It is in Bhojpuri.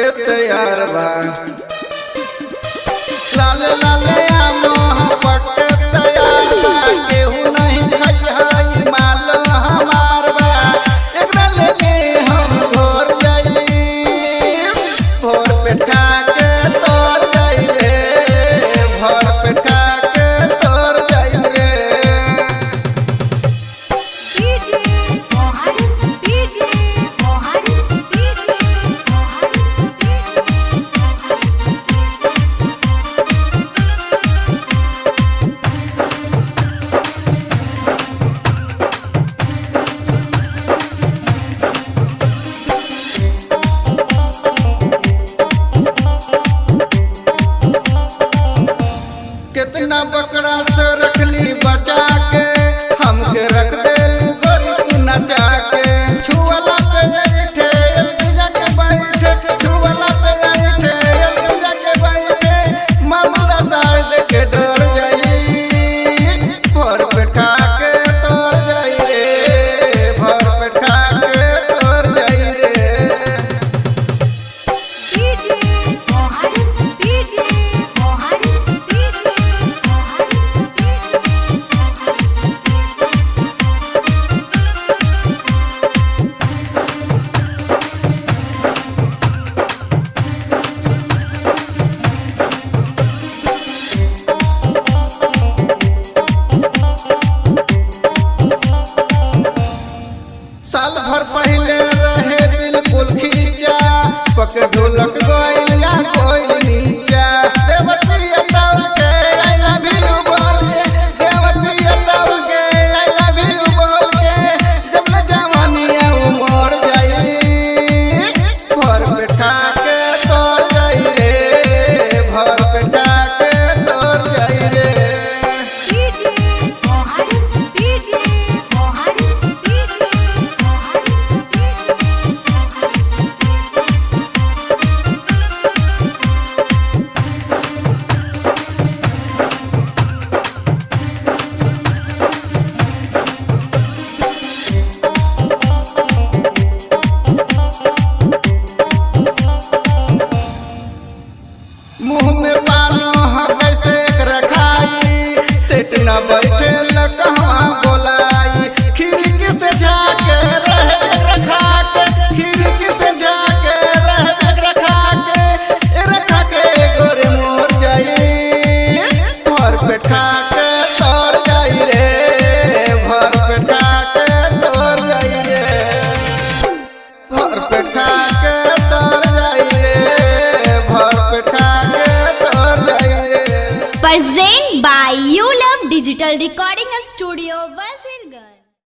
के तैयार बा लाल लाल आम पके तैयार बा केहू नहीं खाई माल हमार बा एकरा लेके हम घर जाई भोर पे खा के तोर जाई रे भोर पे खा के तोर जाई रे कितना बकरा से रखनी बचा के हमके रख दे गरीब नचा के छुअला पे बैठे अलग के बैठे छुअला पे बैठे अलग के बैठे मामला साज के डर जाई भर पे खा के तोर जाई रे भर पे खा के तोर जाई रे साल भर पहले रहे बिल्कुल खींचा पक ढोलक गइल या कोइल नीचा देवती अताउल के आई लव यू बोल के देवती अताउल के आई लव यू बोल के जब ले जवानी उमर जाई भर पे खा के तोर जाई रे भर पे खा के तोर जाई रे मुँह में पानो कैसे रखाई सेठ न बैठे कहवा बोलाई खिड़की से जाके रह रखा के खिड़की से जाके रखा के गोरे मोर जाई भर पे खा के तोर जाई रे भर पे खा के तोर जाई रे भर पे खा के तोर जाई रे भर पे खा के तोर जाई रे Present by You Love Digital Record.